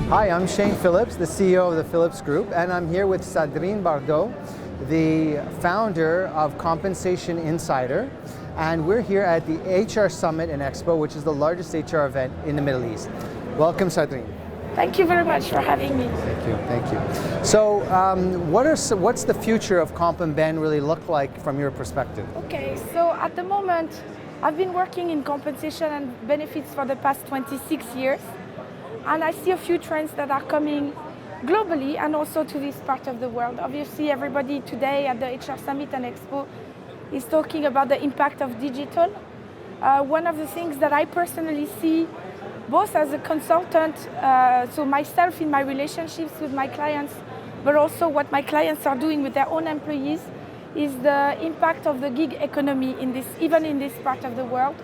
Hi, I'm Shane Phillips, the CEO of the Phillips Group, and I'm here with Sandrine Bardot, the founder of Compensation Insider, and we're here at the HR Summit and Expo, which is the largest HR event in the Middle East. Welcome, Sandrine. Thank you very much for having me. Thank you. So, what's the future of comp and ben really look like from your perspective? Okay, so at the moment, I've been working in compensation and benefits for the past 26 years, and I see a few trends that are coming globally and also to this part of the world. Obviously, everybody today at the HR Summit and Expo is talking about the impact of digital. One of the things that I personally see, both as a consultant, so myself in my relationships with my clients, but also what my clients are doing with their own employees, is the impact of the gig economy even in this part of the world,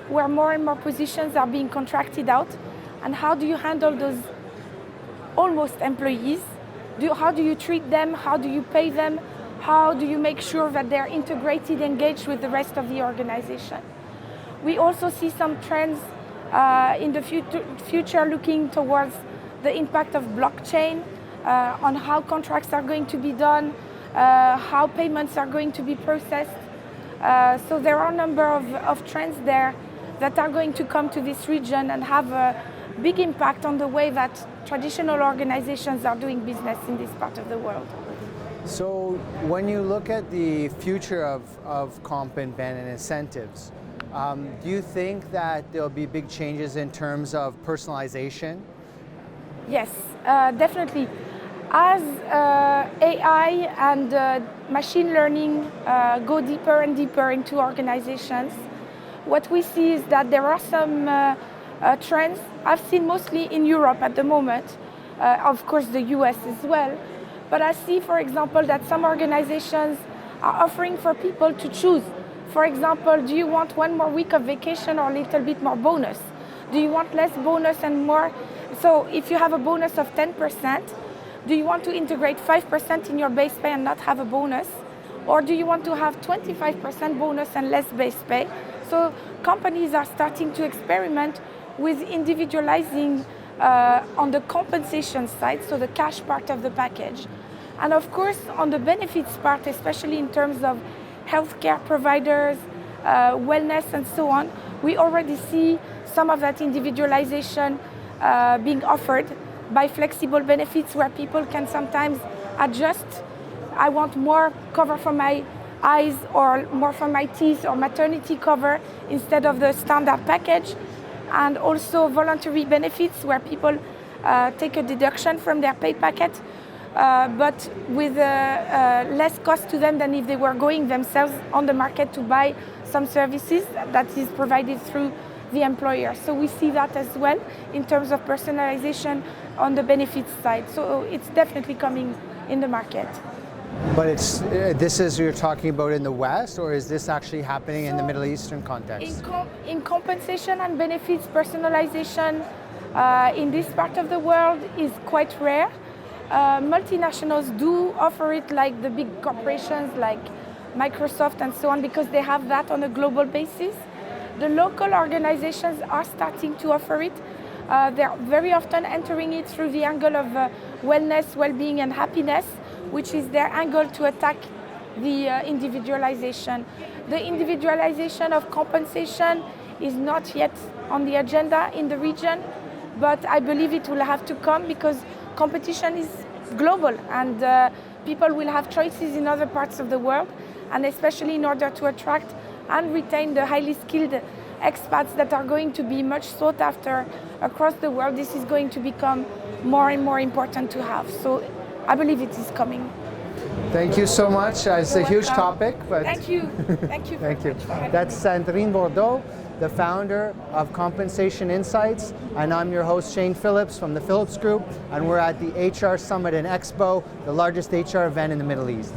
where more and more positions are being contracted out. And how do you handle those almost employees? How do you treat them? How do you pay them? How do you make sure that they're integrated, engaged with the rest of the organization? We also see some trends in the future looking towards the impact of blockchain on how contracts are going to be done, how payments are going to be processed. So there are a number of trends there that are going to come to this region and have a big impact on the way that traditional organizations are doing business in this part of the world. So when you look at the future of comp and ben and incentives, do you think that there'll be big changes in terms of personalization? Yes, definitely. As AI and machine learning go deeper and deeper into organizations, what we see is that there are some trends I've seen mostly in Europe at the moment, of course the US as well, but I see, for example, that some organizations are offering for people to choose. For example, do you want one more week of vacation or a little bit more bonus? Do you want less bonus and more? So if you have a bonus of 10%, do you want to integrate 5% in your base pay and not have a bonus? Or do you want to have 25% bonus and less base pay? So companies are starting to experiment with individualizing on the compensation side, so the cash part of the package. And of course, on the benefits part, especially in terms of healthcare providers, wellness and so on, we already see some of that individualization being offered by flexible benefits where people can sometimes adjust. I want more cover for my eyes or more for my teeth or maternity cover instead of the standard package. And also voluntary benefits where people take a deduction from their pay packet, but with less cost to them than if they were going themselves on the market to buy some services that is provided through the employer. So we see that as well in terms of personalization on the benefits side. So it's definitely coming in the market. But you're talking about in the West, or is this actually happening in the Middle Eastern context? In compensation and benefits, personalization in this part of the world is quite rare. Multinationals do offer it, like the big corporations like Microsoft and so on, because they have that on a global basis. The local organizations are starting to offer it. They're very often entering it through the angle of wellness, well-being and happiness, which is their angle to attack the individualization. The individualization of compensation is not yet on the agenda in the region, but I believe it will have to come because competition is global and people will have choices in other parts of the world, and especially in order to attract and retain the highly skilled expats that are going to be much sought after across the world, this is going to become more and more important to have. So I believe it is coming. Thank you so much. It's a huge topic. But Thank you. Thank you. Thank you. That's Sandrine Bardot, the founder of Compensation Insights, and I'm your host, Shane Phillips from the Phillips Group, and we're at the HR Summit and Expo, the largest HR event in the Middle East.